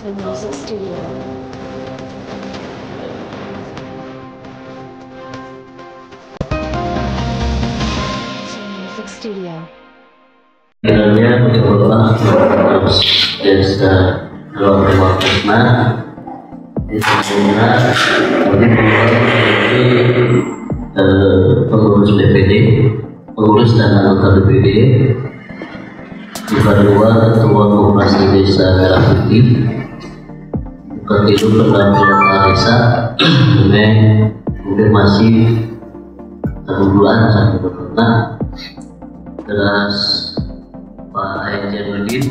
Jasmine Music Studio. Music Studio. Sebenarnya mencoba terus desa dalam rumah Krisna itu sebenarnya pengurus BPD, pengurus dan anggota BPD, kedua ketua koperasi desa Merah Putih, ketiga pendampingan desa, dengan konfirmasi kebutuhan satu kota. Terus Pak Ejadudin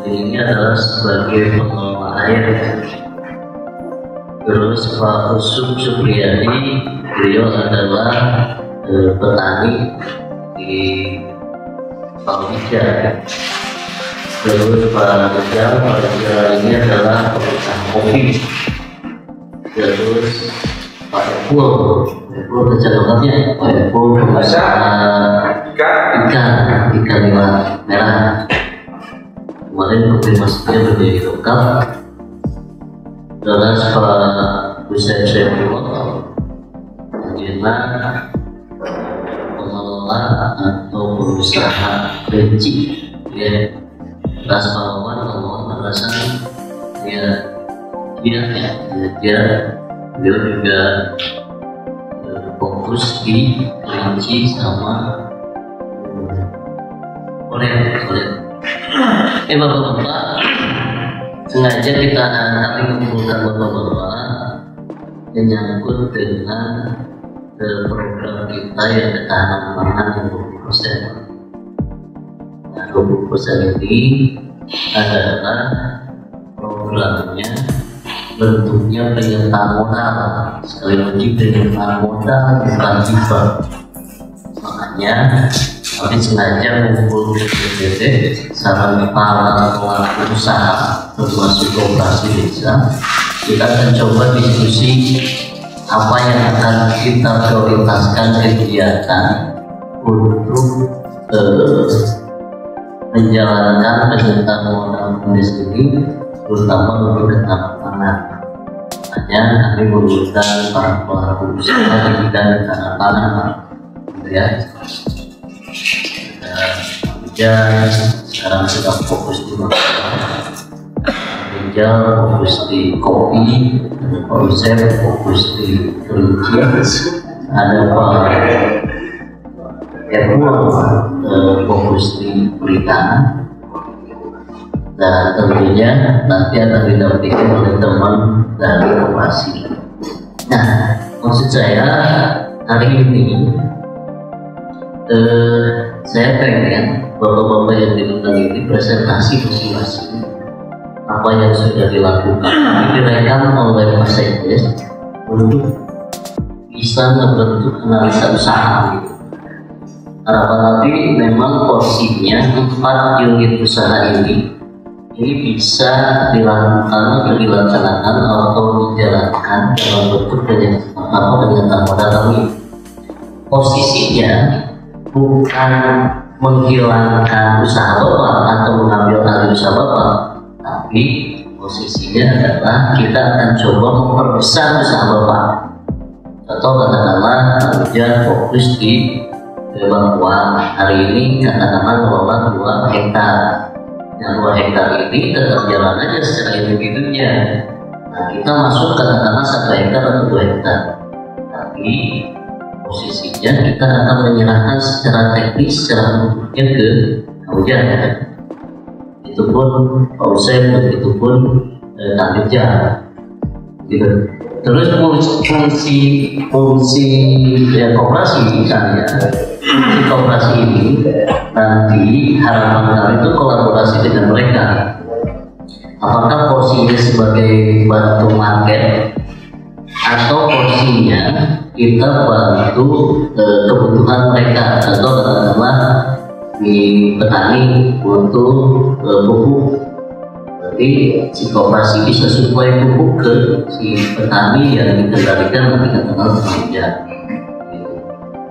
ini adalah sebagai pengelola air. Terus Pak Usuk Supriyadi, beliau adalah petani di Palmija. Terus Pak Rijal ini adalah pengusaha kopi. Terus Pak Epul kecamatannya Pak Epul pengusaha ikan nila merah. Kemarin konfirmasinya berdiri lengkap. Terus Pak Hussein Syekhuloh adalah pengelola atau pengusaha benci, ya. Terus Pak Wawan merasa dia beliau juga fokus di kelinci sama bapak-bapak, sengaja kita kali mengumpulkan bapak-bapak menyangkut dengan program kita yang ketahanan pangan yang 20%. Nah, 20% ini adalah programnya bentuknya penyertaan modal, sekali lagi penyertaan modal bukan hibah. Makanya kami sengaja mengumpul BPD saran para pelaku usaha termasuk koperasi desa. Kita akan coba diskusi apa yang akan kita prioritaskan kegiatan untuk menjalankan penyertaan modal desa ini, terutama untuk ketahanan pangan. Hanya kami menggunakan para pelaku usaha di bidang ketahanan pangan, ya. Sekarang sedang fokus di Rijal fokus di kopi, Pak Hussein fokus di kelinci, ada Pak Epul fokus di perikanan, dan tentunya nanti akan didampingi oleh teman dari koperasi. Nah, maksud saya hari ini saya pengen bapak-bapak yang diundang ini presentasi masing-masing apa yang sudah dilakukan, direkam oleh Mas Edes untuk bisa membentuk analisa usaha gitu. Harapan nanti memang porsinya 4 unit usaha ini bisa dilakukan atau dilaksanakan atau dijalankan dalam bentuk penyertaan modal kami. Posisinya bukan menghilangkan usaha bapak atau mengambil alih usaha bapak, tapi posisinya adalah kita akan coba memperbesar usaha bapak. Atau katakanlah kerja fokus di Bangkuan hari ini katakanlah mengelola 2 hektar. Yang 2 hektar ini tetap jalan aja secara individunya. Nah, kita masuk katakanlah 1 hektar atau 2 hektar, tapi posisinya kita akan menyerahkan secara teknis, secara bentuknya ke Kaujan, ya. Itu pun Pak Hussein, itu pun Kang Rijal, gitu. Terus fungsi ya, koperasi misalnya, fungsi koperasi ini nanti harapan kami itu kolaborasi dengan mereka. Apakah porsinya sebagai bantu market atau porsinya kita bantu kebutuhan mereka, atau katakanlah di petani untuk pupuk, jadi si koperasi bisa supply pupuk ke si petani yang dikendalikan nanti katakanlah pekerja,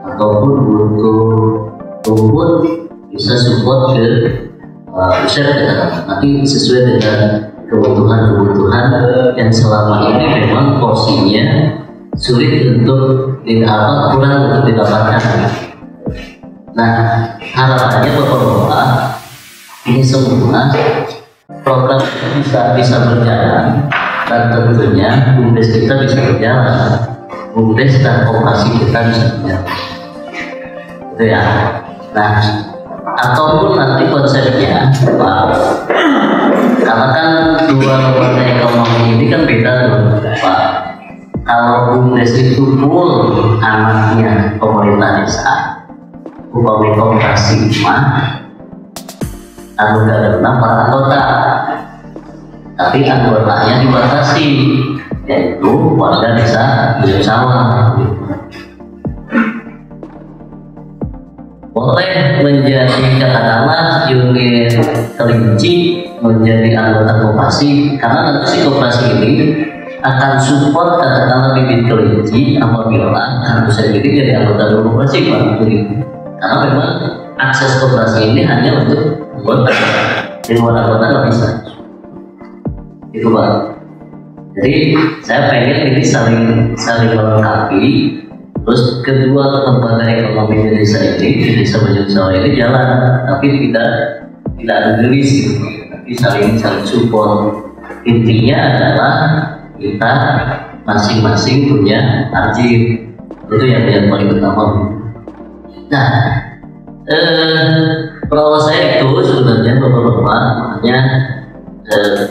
ataupun untuk rumput bisa support ke pusat, nanti sesuai dengan kebutuhan-kebutuhan yang selama ini memang porsinya sulit untuk kurang untuk didapatkan. Nah, harapannya Bapak-Bapak ini semua program bisa berjalan, dan tentunya BUMDes kita bisa berjalan, BUMDes dan koperasi kita bisa berjalan, gitu ya. Nah, ataupun nanti konsepnya Pak, karena kan dua lembaga ekonomi ini kan beda Pak. Kalau BUMDes itu full anaknya pemerintah desa, upami koperasi mah anggota para anggota, tapi anggotanya dibatasi, yaitu warga desa bersama. Boleh menjadi katakanlah unit kelinci menjadi anggota koperasi, karena nanti si koperasi ini akan support katakanlah bibit kelinci apabila harus saya jadi anggota koperasi Pak. Karena memang akses koperasi ini hanya untuk anggota, di luar anggota nggak bisa, itu Pak. Jadi saya pengen ini saling melengkapi. Terus kedua lembaga ekonomi di desa ini, di desa Bojong Sawah ini jalan, tapi tidak egois gitu, tapi saling support. Intinya adalah kita masing-masing punya target, itu yang paling utama. Nah, kalau saya itu sebenarnya Bapak-Bapak makanya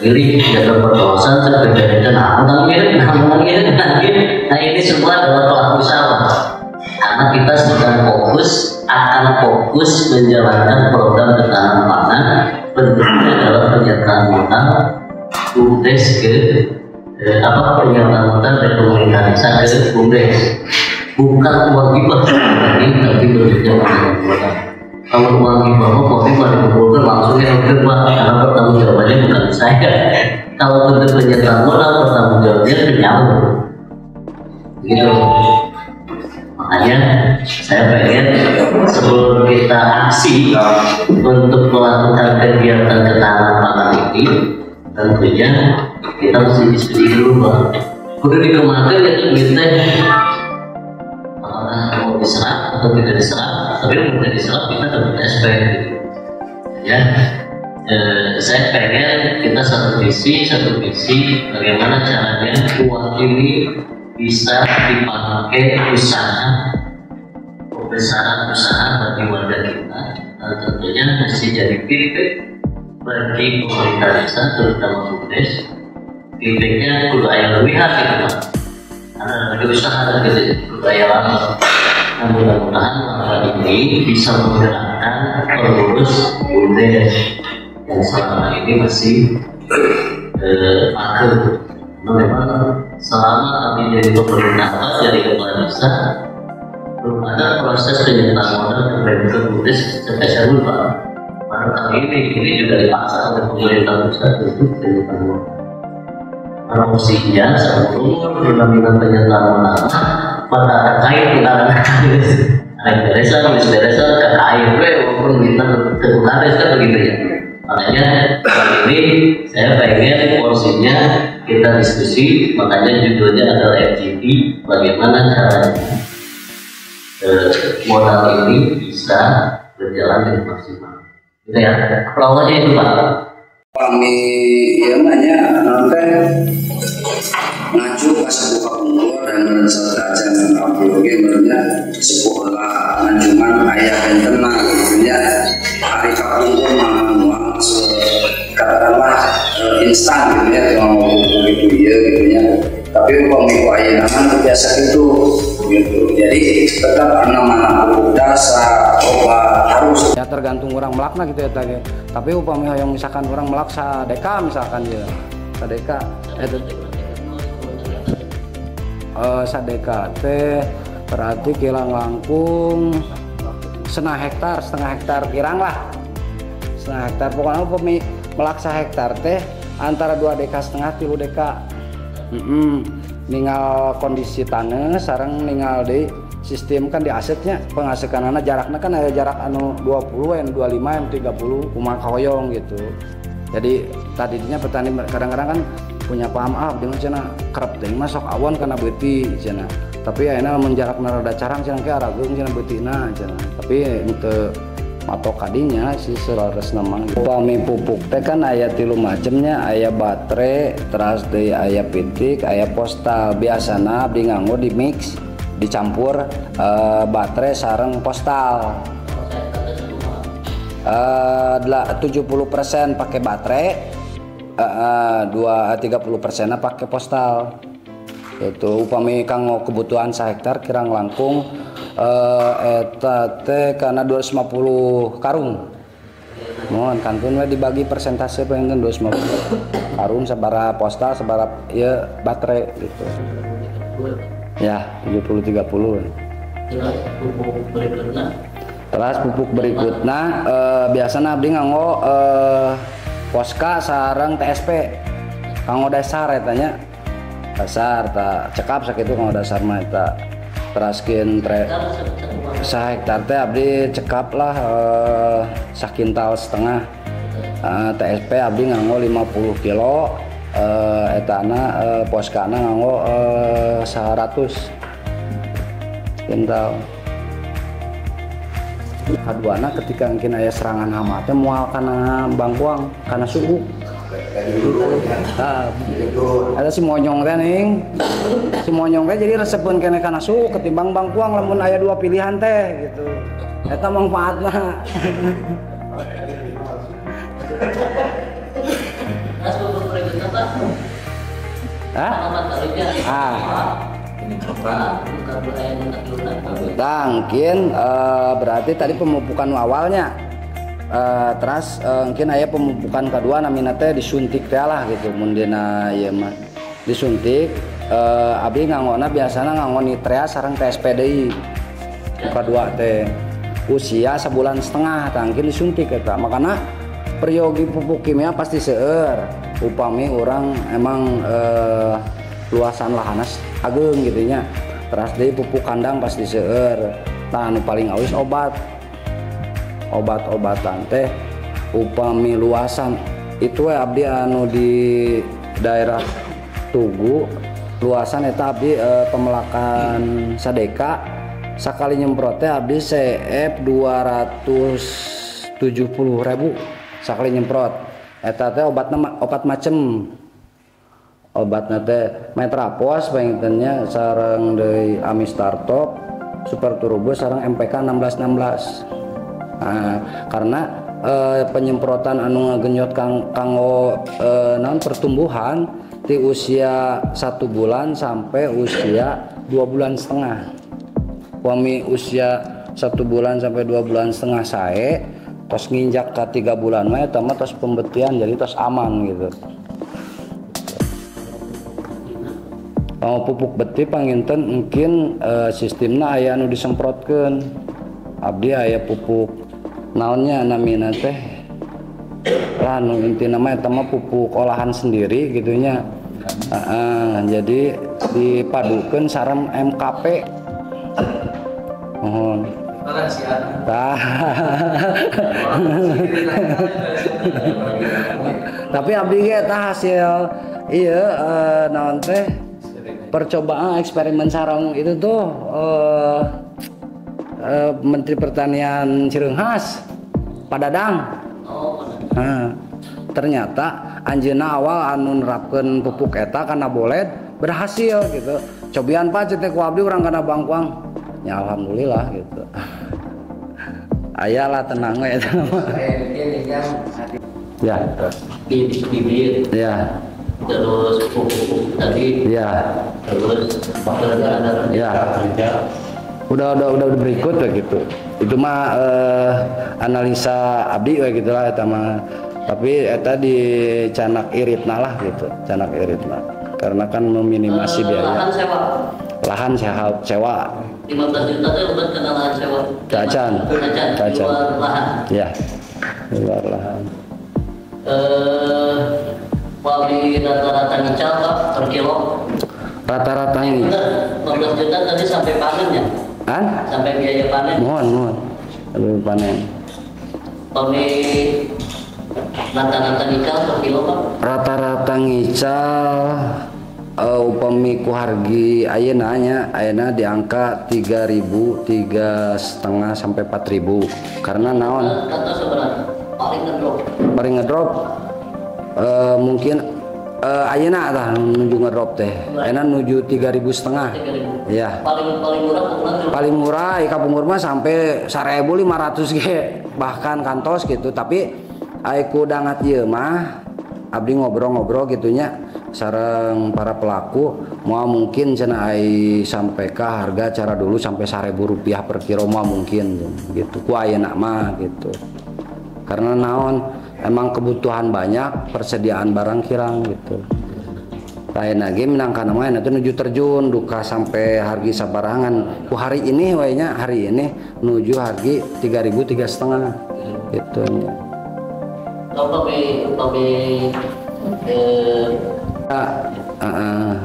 diri dalam perkawasan berbeda-beda. Nah ini semua adalah pelaku usaha, karena kita sedang akan fokus menjalankan program ketahanan pangan, bentuknya adalah penyertaan modal BUMDes ke penyertaan modal dari pemerintah desa ke BUMDes, bukan uang hibah tapi bentuknya modal. Kalau uang hibah mau dikumpulkan langsung ya Pak, karena pertanggung jawabannya bukan saya. Kalau bentuk penyertaan modal pertanggung jawabnya penyalur, gitu. Makanya saya pengen sebelum kita aksi untuk melakukan kegiatan ketahanan pangan ini, tentunya kita mesti diskusi dulu Pak. Udah dikemarin ya kita mau diserap atau tidak diserap, tapi kalau tidak diserap kita dapat SP gitu. Ya, saya pengen kita satu visi bagaimana caranya uang ini bisa dipakai pembesaran usaha bagi warga kita, dan tentunya mesti jadi feedback bagi pemerintah desa terutama BUMDes. Feedbacknya kudu aya lebihan gitu Pak, karena ada usaha gitu budaya lama. Nah, mudah-mudahan warga ini bisa menggerakkan pengurus BUMDes yang selama ini masih mager. Memang selama kami jadi pemerintah jadi kepala desa belum ada proses penyertaan modal ke BUMDes sampai saya lupa. Baru kali ini juga dipaksa oleh pemerintah pusat untuk penyertaan modal. Promosinya seluruh jaminan penyertaan modal pada terkait dengan beresan terkait walaupun kita terkait kan begitu ya. Makanya kali ini saya pengen porsinya kita diskusi, makanya judulnya adalah FGD, bagaimana caranya modal ini bisa berjalan dengan maksimal. Gitu ya, perawatnya itu Pak. Kami ya nanya nanti ngacu pas buka umur dan saja mengabdi sebenarnya sekolah cuman ayah dan tenang ya hari kapung manual katakanlah instan gitu ya mau begitu ya gitu ya, tapi pemiku ayah nama biasa gitu. Jadi tetap anak-anak pupuk dasar obat harus ya tergantung orang melakna gitu ya tadi. Tapi upami yang misalkan orang melaksa deka misalkan ya sadeka sadeka teh berarti kilang langkung setengah hektar kirang lah setengah hektar, pokoknya upami melaksa hektar teh antara 2 deka setengah 3 deka. Ningal kondisi tanah sarang ningal di sistem kan di asetnya pengasekan anak jaraknya kan ada jarak anu 20 25 30 kumaha kahoyong gitu. Jadi tadinya petani kadang-kadang kan punya paham dengan cina kerap teh masuk awan karena beuti cina. Tapi ayeuna menjarak rada carang cina ke arageung cina beutina cina. Tapi untuk matok kadinya si selaras nama. Upami pupuk teh kan aya 3 macemnya, aya baterai, terus deui aya pitik, aya postal. Biasana abdi nganggo di mix, dicampur baterai sareng postal. 70% pakai baterai, 30% pakai postal. Itu upami kanggo kebutuhan sehektar kirang langkung eta teh karena 250 karung. Mohon kantun we dibagi persentase pengen 250 karung sabara postal sabara ieu baterai gitu. Ya, 70-30. Terus pupuk berikutnya biasanya abdi nganggo Poska sareng TSP kanggo dasar etanya. Dasar tak cekap sakitu kanggo dasar mah eta. Teraskeun sahektar teh abdi cekap lah sakintal setengah. TSP abdi nganggo 50 kilo, etana Poskana nganggo 100 kintal. Kaduana ketika mungkin aya serangan hama teh moal kana bangkuang kana suhu. Ada si monyong teh ning. Si monyong teh jadi resepkeun kene kana suhu ketimbang bangkuang lamun aya 2 pilihan teh gitu. Eta manfaatna. Mungkin berarti tadi pemupukan awalnya, terus mungkin aya pemupukan kedua namina teh disuntik teh lah gitu. Mundina ieu mah disuntik, abdi nganggona biasana nganggo nitrea sareng TSP deui. Kedua teh usia 1,5 bulan mungkin disuntik eta. Makana peryogi pupuk kimia pasti seueur. Upami orang emang luasan lahanas ageung gitu nya. Terus deui pupuk kandang pasti seueur. Tah anu paling awis obat-obatan teh upami luasan itu abdi anu di daerah Tugu luasan eta abdi pemelakan sadeka sakali nyemprot teh abdi CF 270.000 sakali nyemprot. Eta teh obat macem. Obatna teh Metrapos pengintennya sareng deui Amistartop, Super Turbo sareng MPK 1616. Nah, karena penyemprotan anu ngagenyot kanggo naon pertumbuhan di usia 1 bulan sampai usia 2,5 bulan. Wami usia 1 bulan sampai 2,5 bulan sae, tos nginjak ke 3 bulan mah eta mah tos pembetian jadi tos aman gitu. Pupuk beti panginten mungkin sistemna aya anu disemprotkeun. Abdi aya pupuk naonnya namina teh lah nu intina mah eta mah pupuk olahan sendiri gitunya. Jadi dipadukeun sareng MKP. Mohon. Tapi abdi ge tah hasil ieu naon teh percobaan eksperimen sarang itu tuh Menteri Pertanian Cireunghas Pak Dadang. Ternyata anjeunna awal anu nerapkeun pupuk eta kana bolet berhasil gitu. Cobian Pak cetek ku abdi urang kana bangkuang. Ya alhamdulillah gitu. Ayalah tenang we eta mah. Ya. Bibit. Ya. Terus pupuk tadi. Ya. Terus ada. Ya. Udah berikut gitu. Itu mah analisa abdi we gitu lah eta mah. Tapi eta di canak iritna lah gitu, canak iritna. Karena kan meminimasi biaya. Lahan sewa. Lahan sewa. 15 juta teh udah kena lahan sewa. Cacan. Luar lahan. Ya. Luar lahan. Wali rata-rata ngical Pak per kilo. Rata-rata ini. 15 juta tadi sampai panen ya? Sampai biaya panen. Mohon. Sampai panen. Tony Rata-rata ngical per kilo Pak? Rata-rata ngical upami ku hargi ayeuna di angka 3.000, 3,5 sampai 4.000 karena naon Kata sebenarnya paling ngedrop mungkin ayeuna tah nuju ngedrop teh ayeuna nuju 3.500 ya paling murah paling murah ika pungur mah sampai 1.500 ge bahkan kantos gitu tapi aiku dangat ieu mah abdi ngobrol-ngobrol gitunya sareng para pelaku mau mungkin cenah ai sampai ke harga cara dulu sampai Rp1.000 per kilo mah mungkin gitu ku ayeuna mah gitu karena naon emang kebutuhan banyak persediaan barang kirang gitu lain lagi minangkana mah itu nuju terjun duka sampai harga sabarangan ku hari ini waynya hari ini nuju harga 3.000, 3,5 gitu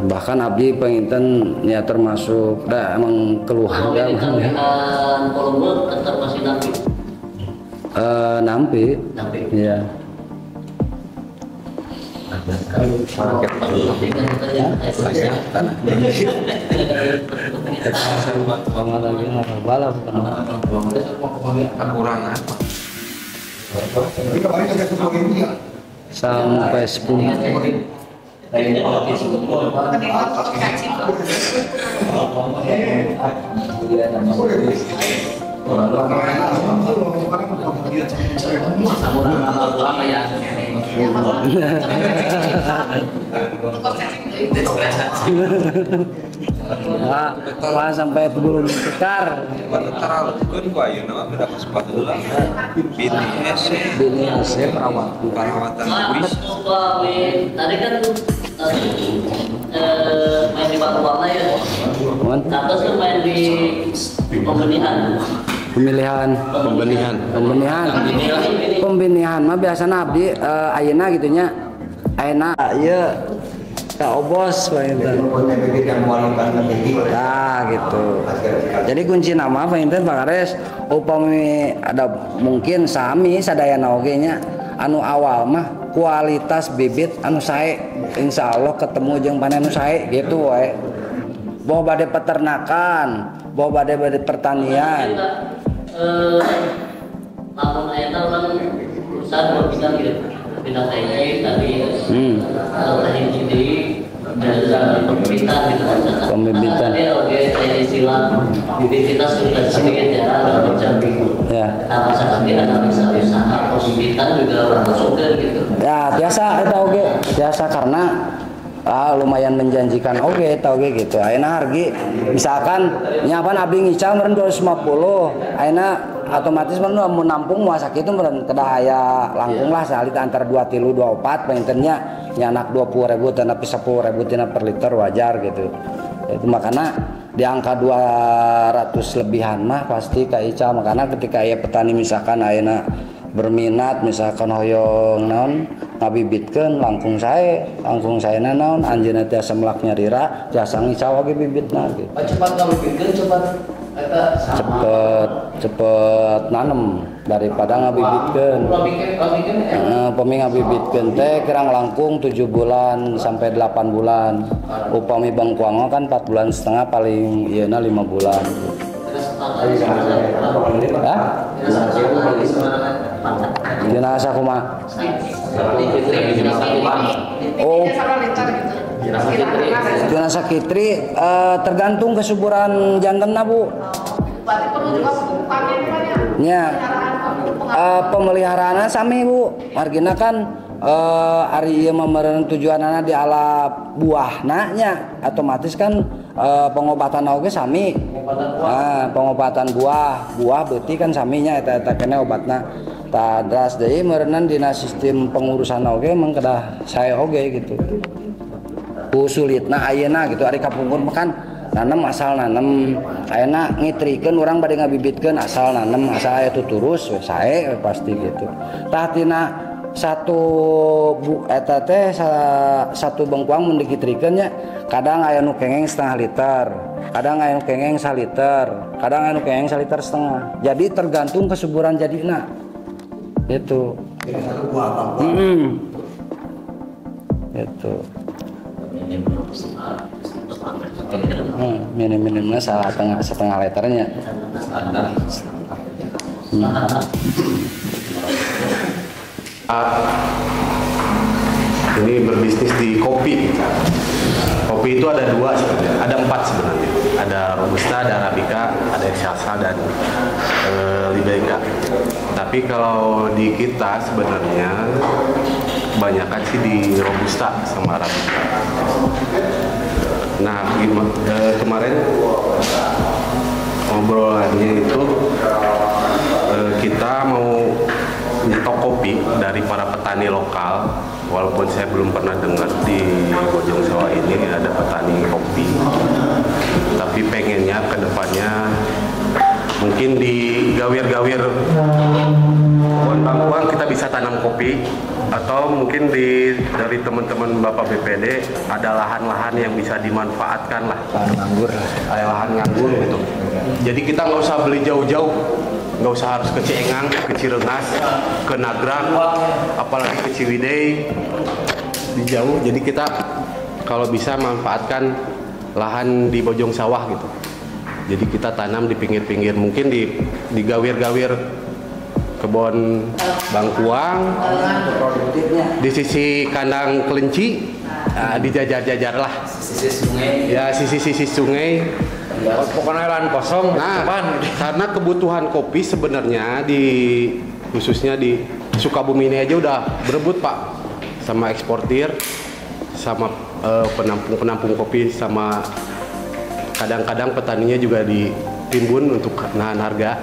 bahkan abdi penginten ya termasuk dah emang keluarga volume tetap masih nampi ya sampai 10 Wah, sampai belum tekar. Bini hasil perawatan. Tadi kan main di batu warna ya. Atas kan main di pembenihan mah biasana abdi ayeuna gitunya ayeuna ieu ka obos painten gitu jadi kunci nama painten pangares upami ada mungkin sami sadayana oge nya anu awal mah kualitas bibit anu sae insyaallah ketemu jeung panen anu sae gitu wae boh bade peternakan boh bade pertanian namun ayatnya orang perusahaan berpindah gitu pindah teknik tadi teknik sendiri dan pembibitan gitu pembibitan oke saya istilah bibitan sudah sedikit ya nah masa nanti analisa usaha pembibitan juga masuk gitu ya biasa itu oke biasa karena lumayan menjanjikan oke tau gitu ayeuna hargi misalkan nyapan abdi ngical meureun 250 ayeuna otomatis meureun mun nampung moal sakitu meureun kedah aya langkung lah salita antara 23 24 pengennya nyanak 20.000 tapi 10.000 tina per liter wajar gitu itu makanya di angka 200 lebihan mah pasti ka ical makanya ketika aya petani misalkan ayeuna berminat misalkan hoyong naon ngabibitkeun langkung sae naon anjeunna tiasa melak nyarira tiasa ngical oge bibitna gitu. Cepat ngabibitkeun cepet nanem daripada ngabibitkeun. Upami ngabibitkeun teh kirang langkung 7 bulan sampai 8 bulan. Upami bangkuang kan 4 bulan setengah paling ieuna 5 bulan. Jenazah kumaha? Oh, jenazah kitri tergantung kesuburan jantanna Bu. Ya, pemeliharaannya sami Bu. Margina kan ari ieu meureun tujuanana di ala buahna nya otomatis kan pengobatan oge sami. Pengobatan buah beuti kan saminya eta kene obatna. Tadras deui meureunna dina sistem pengurusan oge mah kedah sae oge gitu. Ku sulitna ayeuna gitu ari kapungkur mah kan nanem asal nanem ayeuna ngitrikeun urang bade ngabibitkeun asal nanem asal aya tuturus we sae pasti gitu. Tah tina satu eta teh satu bengkuang mun dikitrikeun nya kadang aya nu kengeng setengah liter, kadang aya nu kengeng 1 liter, kadang aya nu kengeng 1,5 liter. Jadi tergantung kesuburan jadina. Itu Jadi satu buah apa? Itu Ini minim-minimnya setengah liternya. Ini berbisnis di kopi. Kopi itu ada dua sebenarnya, ada 4 sebenarnya. Ada Robusta, ada Arabica, ada Excelsa dan Liberica. Tapi kalau di kita sebenarnya kebanyakan sih di Robusta sama Arabica. Nah, kemarin obrolannya itu kita mau nyetok kopi dari para petani lokal, walaupun saya belum pernah dengar di Bojong Sawah ini ada petani kopi, tapi pengennya ke depannya mungkin di gawir-gawir pohon bangkuang kita bisa tanam kopi, atau mungkin dari teman-teman Bapak BPD ada lahan-lahan yang bisa dimanfaatkan lah, lahan nganggur gitu. Jadi kita nggak usah beli jauh-jauh, nggak usah harus ke Ciengang, ke Cirengas, ke Nagrang, apalagi ke Ciwidey, di jauh. Jadi kita kalau bisa manfaatkan lahan di Bojong Sawah gitu. Jadi kita tanam di pinggir-pinggir, mungkin di gawir-gawir kebun bangkuang, di sisi kandang kelinci, dijajar-jajar lah. sisi sungai. Ya sisi-sisi sungai. Pokoknya lahan kosong. Nah, karena kebutuhan kopi sebenarnya khususnya di Sukabumi ini aja udah berebut Pak, sama eksportir, sama penampung kopi, sama kadang-kadang petaninya juga ditimbun untuk nahan harga.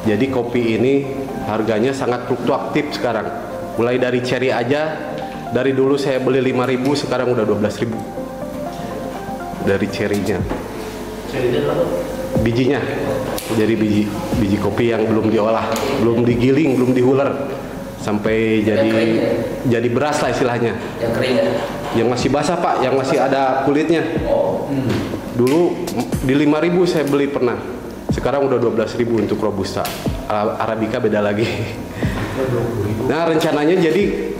Jadi kopi ini harganya sangat fluktuatif sekarang. Mulai dari cherry aja, dari dulu saya beli 5.000, sekarang udah 12.000 dari cherry-nya. Bijinya, dari biji kopi yang belum diolah, belum digiling, belum dihuler sampai jadi beras lah istilahnya. Yang kering ya? Yang masih basah Pak, yang masih ada kulitnya. Dulu di 5.000 saya beli pernah. Sekarang udah 12.000 untuk Robusta. Arabica beda lagi. Nah, rencananya jadi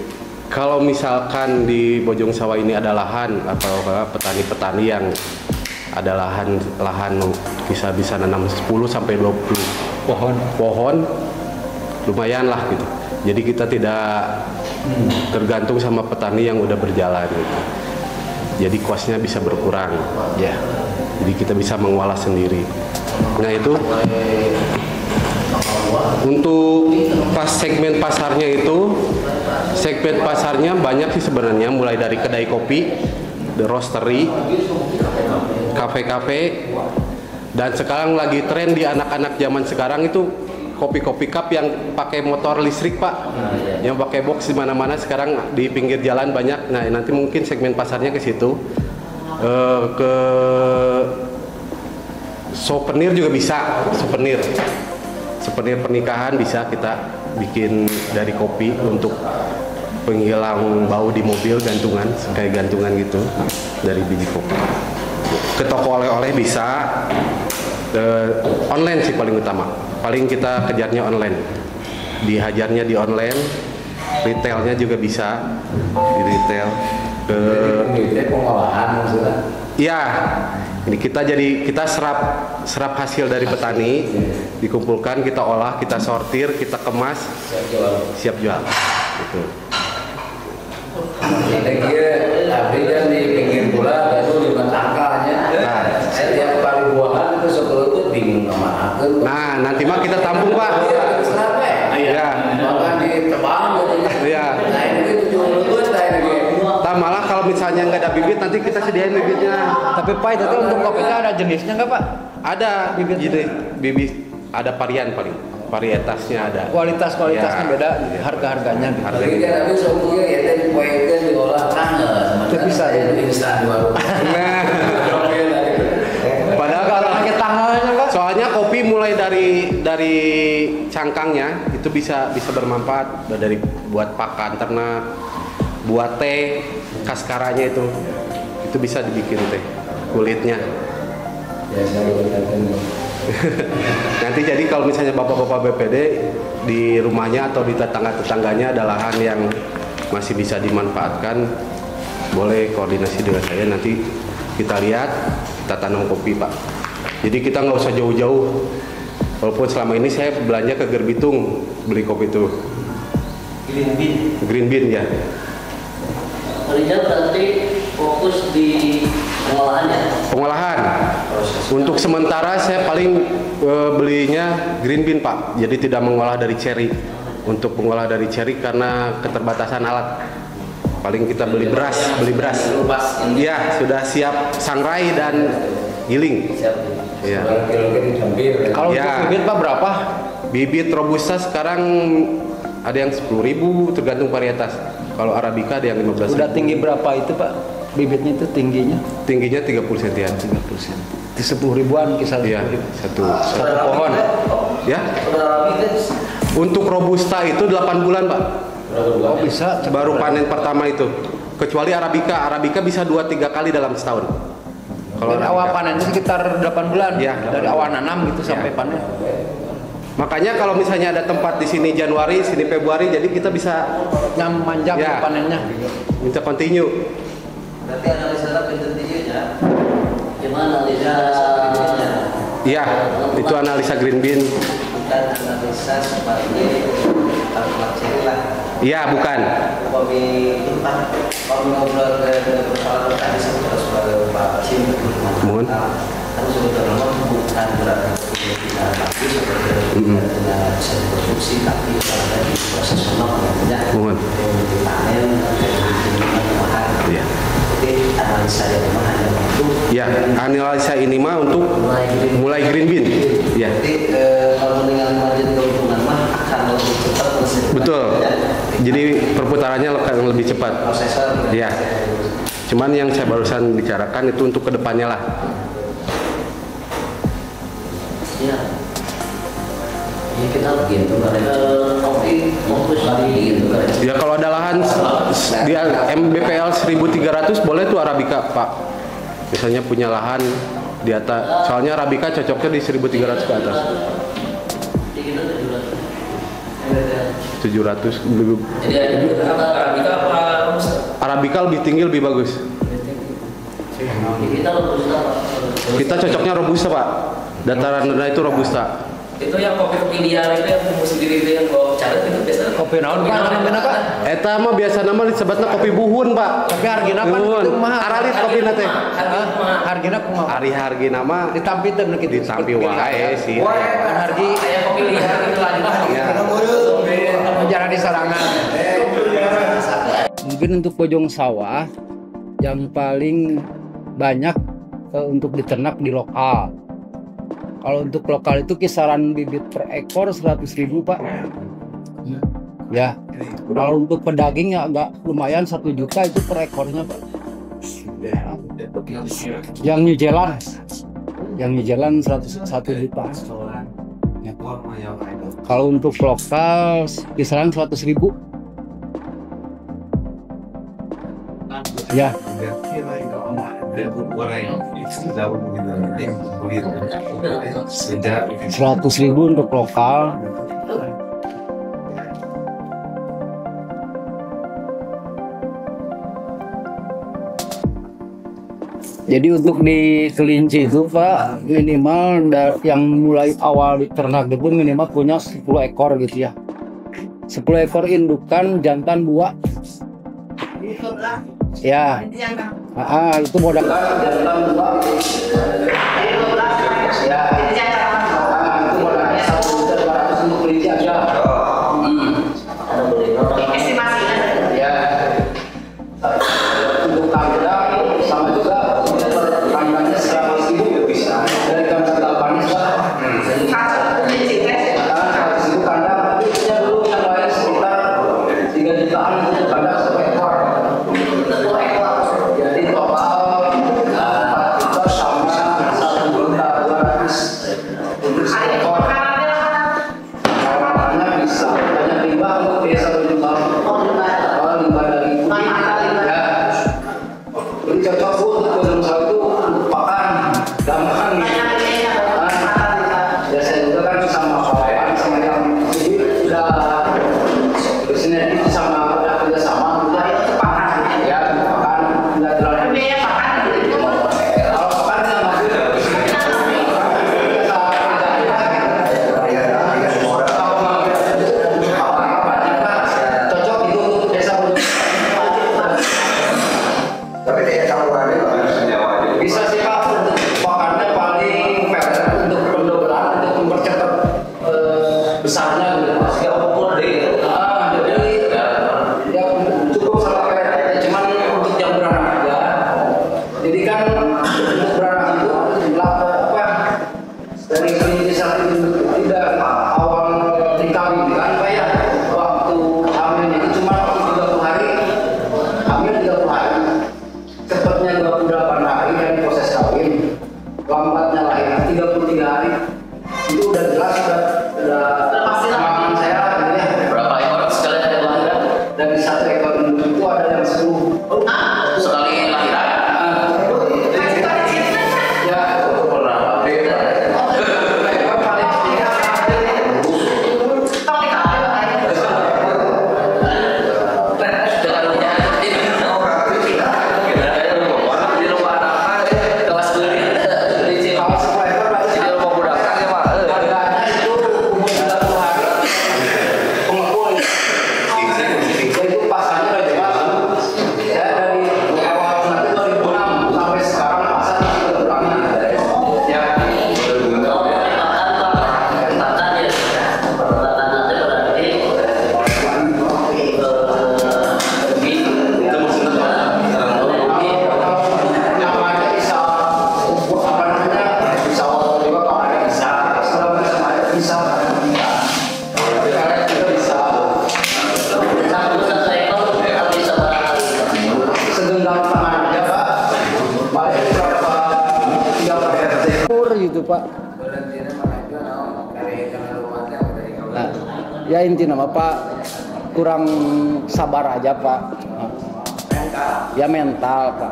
kalau misalkan di Bojong Sawah ini ada lahan atau petani-petani yang ada lahan bisa nanam 10 sampai 20 pohon lumayan lah gitu. Jadi kita tidak tergantung sama petani yang udah berjalan gitu. Jadi cost-nya bisa berkurang ya. Jadi kita bisa mengolah sendiri. Nah, itu untuk segmen pasarnya banyak sih sebenarnya, mulai dari kedai kopi, the roastery, kafe-kafe, dan sekarang lagi tren di anak-anak zaman sekarang itu kopi-kopi cup yang pakai motor listrik Pak, yang pakai box di mana-mana sekarang di pinggir jalan banyak. Nah, nanti mungkin segmen pasarnya ke situ. Ke souvenir juga bisa, souvenir pernikahan bisa kita bikin dari kopi untuk penghilang bau di mobil, gantungan kayak gantungan gitu dari biji kopi. Ke toko oleh-oleh bisa, online sih paling utama, paling kita kejarnya online, dihajarnya di online, retailnya juga bisa di retail. Pengolahan maksudnya. Ya, ini kita serap hasil dari petani, dikumpulkan, kita olah, kita sortir, kita kemas, siap jual. Gitu. Kita kira abdi kan di pinggir bola itu 5 tangkanya. Setiap kali buahan itu sebelum itu bingung sama aku. Nah, nanti mah kita tampung Pak. Iya. Bahkan di tebang gitu. Iya. Nah ini 70 Malah kalau misalnya nggak ada bibit, nanti kita sediain bibitnya. Tapi Pak, itu untuk kopinya ada jenisnya nggak Pak? Ada bibit, ada varietasnya ada. Kualitasnya Ya. beda, harga-harganya gitu. Tapi kan tapi sebetulnya ya tadi poinnya diolah tangan. Itu bisa ya? Bisa di warung. Nah, padahal Kalau pakai tangannya Pak? soalnya kopi mulai dari cangkangnya itu bisa bermanfaat, dari buat pakan ternak, buat teh, kaskaranya itu bisa dibikin teh, kulitnya. Ya saya Nanti jadi kalau misalnya bapak-bapak BPD di rumahnya atau di tetangga-tetangganya ada lahan yang masih bisa dimanfaatkan, boleh koordinasi dengan saya, nanti kita lihat, kita tanam kopi Pak. Jadi kita nggak usah jauh-jauh, walaupun selama ini saya belanja ke Gerbitung beli kopi itu. Green bean ya. Kerja berarti fokus di pengolahannya. Pengolahan. Untuk sementara saya paling belinya green bean Pak. Jadi tidak mengolah dari cherry. Untuk mengolah dari cherry karena keterbatasan alat. Paling kita beli beras. Iya, sudah siap sangrai dan giling. Iya. Kalau untuk bibit Pak berapa? Bibit robusta sekarang ada yang 10.000 tergantung varietas. Kalau arabica ada yang 15.000. Udah tinggi berapa itu Pak? Bibitnya itu tingginya? Tingginya 30 cm. 30 cm. Di 10.000-an kisar. Iya, satu pohon. Ya. Untuk robusta itu 8 bulan Pak. Oh bisa. Baru panen pertama itu. Kecuali arabica bisa 2-3 kali dalam setahun. Kalau awal panen itu sekitar 8 bulan. Ya, dari awal nanam gitu sampai panen. Makanya kalau misalnya ada tempat di sini Januari, sini Februari, jadi kita bisa manjang ya, panennya. Bisa continue. Berarti analisa continue-nya. Gimana analisa green-nya? Iya, itu analisa green bean. Bukan analisa sebagai kalkulasi lah. Iya, bukan. Kami ngobrol ke persoalan tadi sebagai Pak Cim. Mohon. Tapi sebetulnya bukan berarti tidak lagi seperti tidak bisa diproduksi, tapi kalau dari proses pembangunannya Mohon. panen rumahan. Iya. Jadi analisa yang memang hanya untuk Ya, analisa ini mah untuk mulai green bean. Ya. Jadi kalau dengan margin keuntungan mah akan lebih cepat mesin. Betul. Jadi perputarannya akan lebih cepat. Prosesor. Ya. Cuman yang saya barusan bicarakan itu untuk kedepannya lah. Ya. Ya kita begitu kan. Kopi fokus di gitu kan. Ya kalau ada lahan di MBPL 1300 boleh tuh arabica Pak. Misalnya punya lahan di atas, soalnya arabica cocoknya di 1300 ke atas. 700. Jadi arabica apa Arabica lebih tinggi lebih bagus. kita robusta. Kita cocoknya robusta Pak. Dataran rendah itu robusta. Itu yang kopi liar itu yang fungsi diri itu yang bawa cadet itu biasanya Kopi naon Pak? Namanya Pak? Eta mah biasa nama disebutna kopi buhun Pak. Tapi hargina Pak Buhun. itu mah. Aralit kopi nate. Hargina kumaha? Ari hargina mah Ditampiteun kitu. ditampi wae sih. Kan hargi kayak kopi liar gitu lah Ya. menjadi sarangan. Mungkin untuk pojong sawah yang paling banyak untuk diternak di lokal. Kalau untuk lokal itu kisaran bibit per ekor 100.000 Pak. Ya. Kalau untuk pedaging ya agak lumayan 1 juta itu per ekornya Pak. Yang New Zealand 101 juta. Ya. Kalau untuk lokal kisaran 100.000. Ya. 100.000 untuk lokal. Jadi untuk di kelinci itu Pak minimal yang mulai awal diternak itu minimal punya 10 ekor gitu ya. 10 ekor indukan jantan 2. Ya. Itu modal jantan 2. Ya. Itu modalnya 1.200.000 untuk kelinci aja. Estimasi. Ya. Untuk kandang sama juga kandangnya 100.000 bisa. Dari kandang Albanis Pak. 100.000 kandang, tapi punya dulu yang lain sekitar 3 jutaan untuk kandang 1 ekor. Jadi total 4 juta sama 1.200.000. besarnya gitu. Masih ukur deh gitu. Jadi ya cukup sama kayak cuman untuk yang beranak aja. Jadi kan untuk beranak itu jumlah apa dari kondisi saat itu tidak awal dikawin kan Pak ya, waktu hamil itu cuma 30 hari, hamil 30 hari, cepatnya 28 hari dari proses kawin, lambatnya lahir 33 hari. Itu udah jelas udah Pasti lah. pengalaman saya gitu ya. Berapa ekor sekali ada lahiran? Dari 1 ekor induk itu ada yang 10. Sekali lahiran. Ya, Berapa beda? ekor paling sedikit. Dengan punya ini di rumah anak kelas beli di Kalau 10 ekor berarti di rumah budak ya Pak. harganya itu umur 30 hari. Pengumpul. Itu pasarnya udah jelas. Saya dari awal nanti 2006 sampai sekarang pasar masih berkurang. Ya. Namanya bisa apa namanya bisa awal juga kalau ada bisa selama sama ada bisa karena juga bisa segenggam tangan aja Pak balik berapa 3 ekor gitu Pak. Nah, ya intinya mah Pak kurang sabar aja Pak. Ya mental Pak.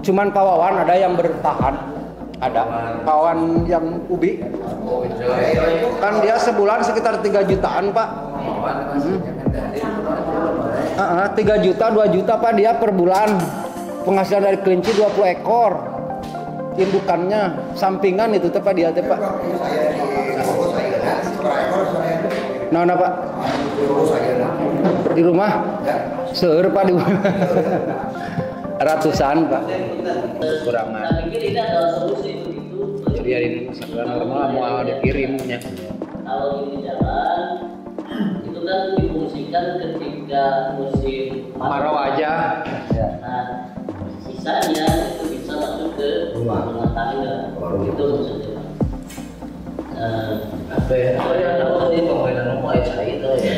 Cuman Pak Wawan ada yang bertahan, ada Pak Wawan yang ubi kan dia sebulan sekitar 3 jutaan Pak. 3 juta 2 juta Pak dia per bulan penghasilan dari kelinci 20 ekor indukannya sampingan itu Pak dia Pak. Nah Pak di rumah seueur Pak di ratusan Pak kurangan. Saya pikir ini adalah solusi begitu. Biarin sebulan normal mau dikirimnya. Kalau ini jalan, itu kan difungsikan ketika musim Kemarau aja. Nah, sisanya itu bisa masuk ke rumah tangga. Itu maksudnya. Apa ya? Oh ya, kalau di pemainan mau aja itu ya.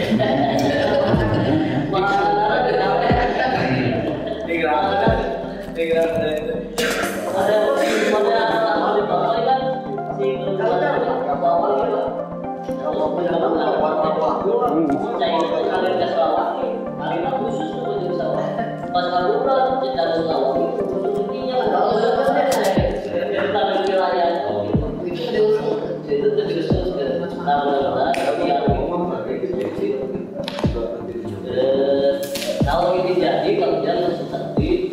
Kalau ini jadi, kalau dia masuk tadi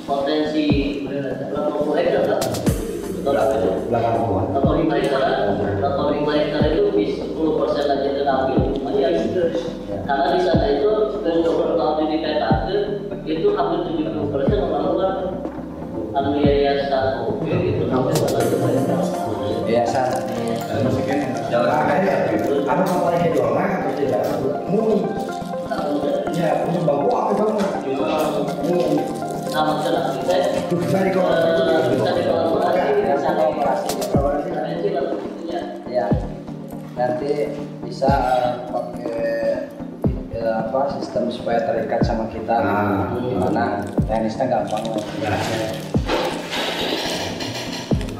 potensi berapa hektar kan? Atau 5 hektar itu bisa 10% aja terapi lumayan. Karena di sana itu kalau tahun ini itu hampir 70% orang-orang anu yayasan itu sampai Yayasan. Ano pa pala yung dola? Kasi muni. Ya, punya bangku apa bang? nama jelas kita Dari kau. kita dikolaborasi di sana operasi Ya, nanti bisa pakai apa sistem supaya terikat sama kita. Gimana? Teknisnya gampang.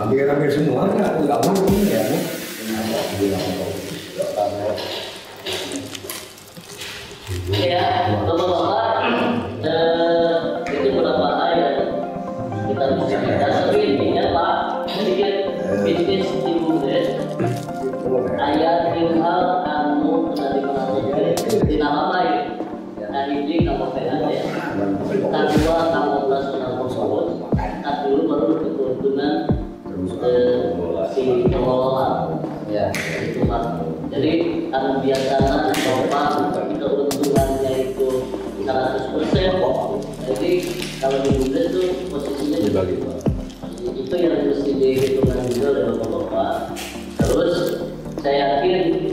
Ambil semua nggak mungkin ya. ya bapak-bapak itu berapa ayat kita bisa tapi intinya Pak sedikit bisnis di Bumdes ayat hal anu dari mana di nama baik dan ini kamu PHD kedua kamu operasional tersebut dulu baru keuntungan si pengelola Ya. itu Pak. Jadi kan biasanya bapak keuntungannya itu 100%. Jadi kalau di Bumdes itu posisinya dibagi. Itu yang mesti dihitungkan juga oleh bapak-bapak. Terus saya yakin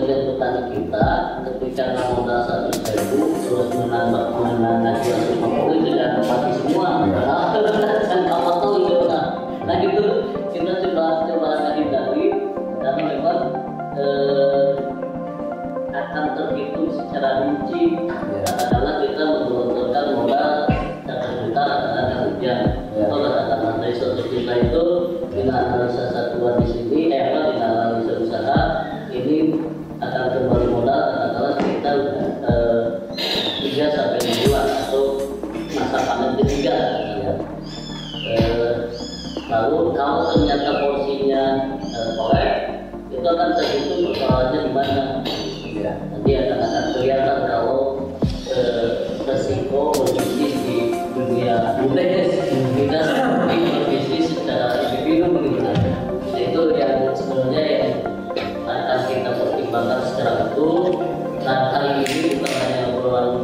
sebagian petani kita ketika modal 100.000 terus menanam 250 tidak mati semua. Dan apa tuh gitu nah gitu kita coba hindari karena memang akan terhitung secara rinci. Katakanlah kita menggelontorkan modal 1 juta karena hujan. Kalau katakanlah dari 1 juta itu dengan analisa satuan di sini, dengan analisa usaha ini akan kembali modal katakanlah sekitar 3 sampai 6 bulan atau masa panen ketiga. Lalu kalau ternyata porsinya korek, itu akan terhitung persoalannya di mana. Nanti akan kelihatan kalau resiko berbisnis di dunia bisnis tidak seperti berbisnis secara individu begitu. Itu yang sebenarnya yang akan kita pertimbangkan secara utuh. Nah kali ini bukan hanya obrolan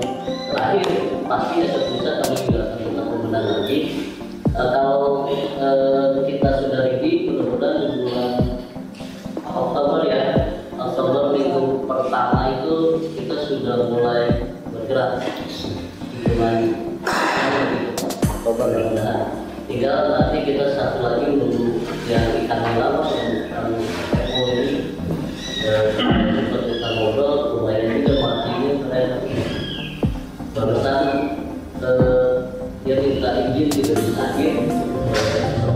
terakhir, pasti ada bisa kami juga akan tetap membenar lagi. Kalau kita sudah ready, mudah-mudahan di bulan Oktober ya, Oktober minggu pertama itu kita sudah mulai bergerak di bulan Oktober ya. Tinggal nanti kita satu lagi menunggu yang ikan lama yang ikan eko ini seperti ikan ngobrol, lumayan juga matinya keren. Barusan dia minta izin tidak disagih,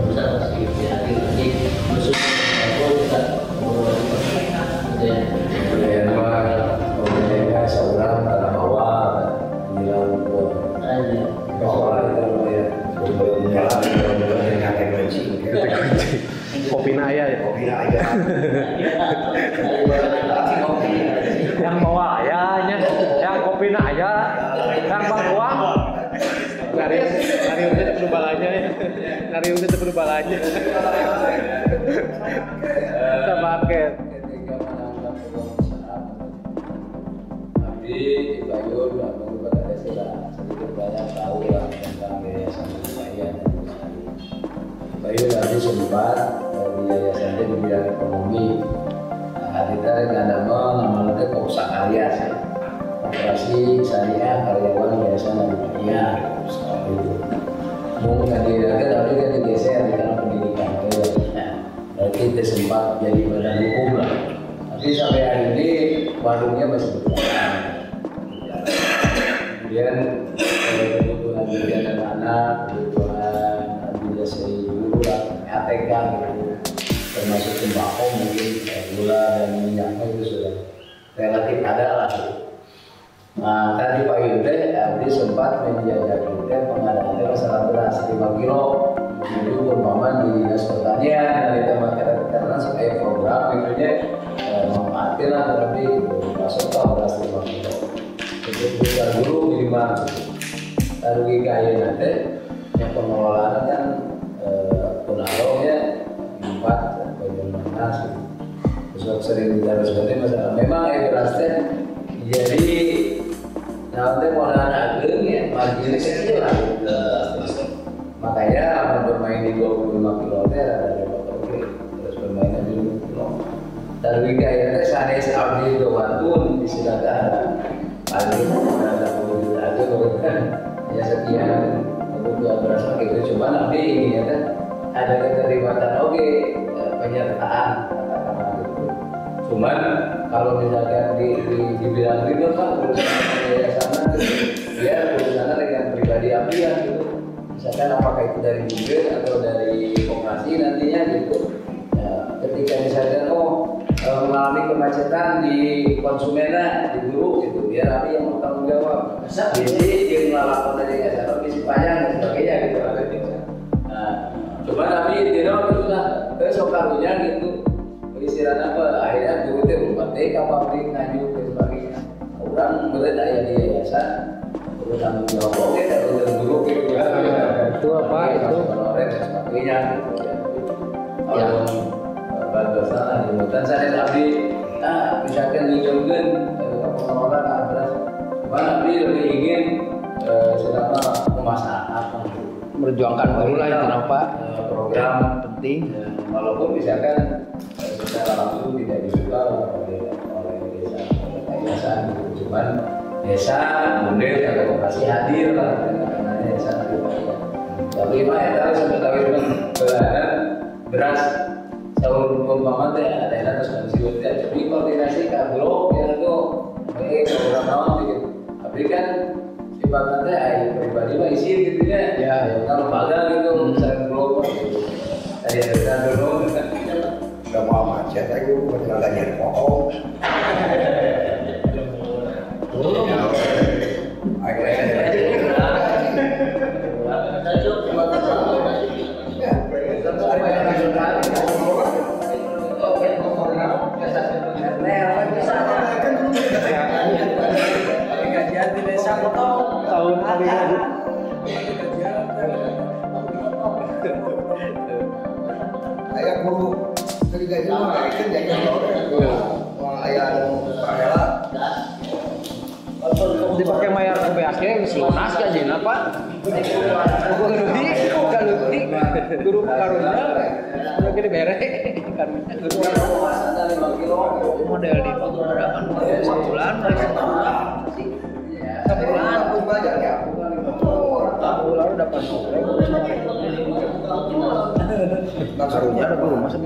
bisa masih diakhir nanti masuk eko kita seorang dalam awal bilang bahwa Kopi naya ya. Yang bawa ayahnya, yang kopi naya, yang bangkuang. Nari udah terlalu balanya ya. Nari udah terlalu balanya. Kita paket. ketika menanggap pengusaha tapi Bayu baru pada sudah sedikit banyak tahu lah tentang yayasan saya dan Kusari. Bayu nanti sempat di yayasan di bidang ekonomi. Kita dengan nama itu Kopsa Karya sih. Operasi Syariah Karyawan Yayasan Al-Hidayah seperti itu. Mau kandidatnya tapi kan digeser di dalam pendidikan. Berarti kita sempat jadi badan hukum lah. Tapi sampai hari ini warungnya masih berjalan. Kemudian kebutuhan biaya anak, kebutuhan biaya seri dulu lah, ATK gitu. Termasuk sembako mungkin gula dan minyaknya itu sudah relatif ada lah. Nah tadi Pak Yunde, dia sempat menjajaki pengadaan masalah beras 5 kilo. Jadi umpama di dinas pertanian dan di masyarakat karena supaya program itunya manfaatin lah tapi masuk ke beras 5 kilo. Itu besar dulu minimal. Rugi kaya nanti yang pengelolaan kan penalognya 4 bagaimana sih. Besok sering bicara seperti masalah. Memang berasnya jadi nanti modal ageng ya marginnya kecil lah. Makanya bermain di 25 kilo ada oke terus bermain di 20 kilo. Dari kayaknya sanes abdi doantun disilakan paling ada 10 juta aja kan ya sekian untuk 12 gitu. Cuma nanti ini ya ada keterlibatan oke penyertaan katakanlah gitu. Cuman kalau misalkan dibilang gitu Pak urusan yayasan gitu ya urusannya dengan pribadi ambian gitu. Misalkan apakah itu dari bibir atau dari koperasi nantinya gitu. Ya, ketika misalkan mengalami kemacetan di konsumennya di guru gitu biar nanti yang bertanggung jawab. Jadi yang melakukan dari yayasan bisa panjang dan sebagainya gitu. Nah, coba tapi tidak itu lah besok karunya gitu. Istirahat apa akhirnya guru itu berbatik pabrik ngaju dan sebagainya. Orang berada di yayasan tanggung jawab oke kalau guru gitu itu apa itu dan sebagainya kalau batasan di hutan saya abdi misalkan diunjukkan pengelolaan beras mana abdi lebih ingin selama pemasangan merjuangkan baru lah itu Pak program penting walaupun misalkan secara langsung tidak disuka oleh cuman desa bundel atau koperasi hadir lah karena desa tapi mah ya tahu sampai tahu itu belahan beras tahun umpama teh ada yang terus kondisi teh jadi koordinasi ke blok ya itu program naon gitu tapi kan sifatnya teh ayo pribadi mah isi gitu ya kalau lembaga gitu misalnya blok gitu ada dulu kan udah mau macet aja gue tinggal jadi pohon ayah guru ketiga jam kan jajan uang ayah kahela dipakai mayar ke BAC lunas aja apa guru karunya lagi dibere karunya model di penggunaan sebulan aku belajar ya bulan dapat nah karunya ada guru masa